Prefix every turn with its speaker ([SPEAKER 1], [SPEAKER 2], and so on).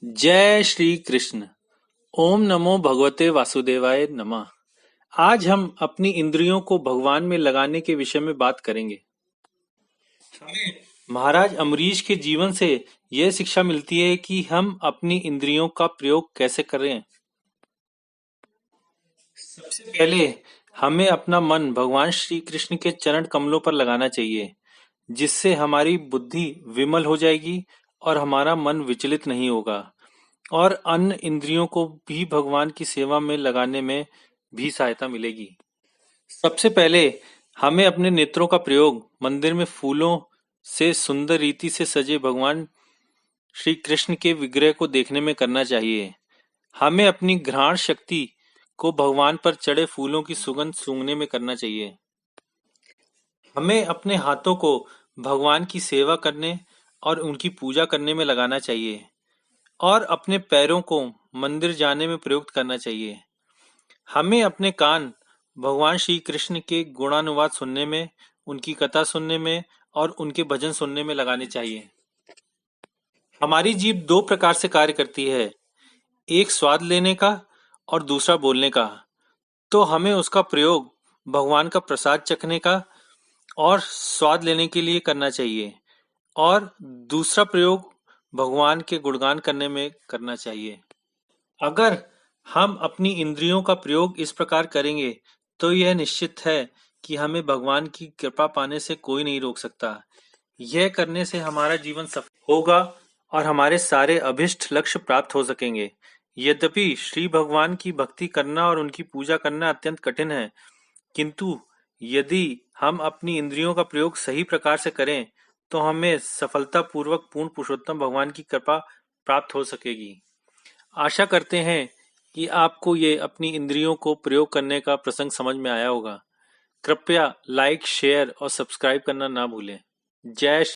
[SPEAKER 1] जय श्री कृष्ण। ओम नमो भगवते वासुदेवाय नमः। आज हम अपनी इंद्रियों को भगवान में लगाने के विषय में बात करेंगे। हमें महाराज अम्बरीश के जीवन से यह शिक्षा मिलती है कि हम अपनी इंद्रियों का प्रयोग कैसे करें। सबसे पहले हमें अपना मन भगवान श्री कृष्ण के चरण कमलों पर लगाना चाहिए, जिससे हमारी बुद्धि विमल हो जाएगी और हमारा मन विचलित नहीं होगा, और अन्य इंद्रियों को भी भगवान की सेवा में लगाने में भी सहायता मिलेगी। सबसे पहले हमें अपने नेत्रों का प्रयोग मंदिर में फूलों से सुंदर रीति से सजे भगवान श्री कृष्ण के विग्रह को देखने में करना चाहिए। हमें अपनी घ्राण शक्ति को भगवान पर चढ़े फूलों की सुगंध सूंघने में करना चाहिए। हमें अपने हाथों को भगवान की सेवा करने और उनकी पूजा करने में लगाना चाहिए, और अपने पैरों को मंदिर जाने में प्रयुक्त करना चाहिए। हमें अपने कान भगवान श्री कृष्ण के गुणानुवाद सुनने में, उनकी कथा सुनने में और उनके भजन सुनने में लगाने चाहिए। हमारी जीभ दो प्रकार से कार्य करती है, एक स्वाद लेने का और दूसरा बोलने का। तो हमें उसका प्रयोग भगवान का प्रसाद चखने का और स्वाद लेने के लिए करना चाहिए, और दूसरा प्रयोग भगवान के गुणगान करने में करना चाहिए। अगर हम अपनी इंद्रियों का प्रयोग इस प्रकार करेंगे तो यह निश्चित है कि हमें भगवान की कृपा पाने से कोई नहीं रोक सकता। यह करने से हमारा जीवन सफल होगा और हमारे सारे अभिष्ट लक्ष्य प्राप्त हो सकेंगे। यद्यपि श्री भगवान की भक्ति करना और उनकी पूजा करना अत्यंत कठिन है, किंतु यदि हम अपनी इंद्रियों का प्रयोग सही प्रकार से करें तो हमें सफलतापूर्वक पूर्ण पुरुषोत्तम भगवान की कृपा प्राप्त हो सकेगी। आशा करते हैं कि आपको ये अपनी इंद्रियों को प्रयोग करने का प्रसंग समझ में आया होगा। कृपया लाइक, शेयर और सब्सक्राइब करना ना भूलें। जय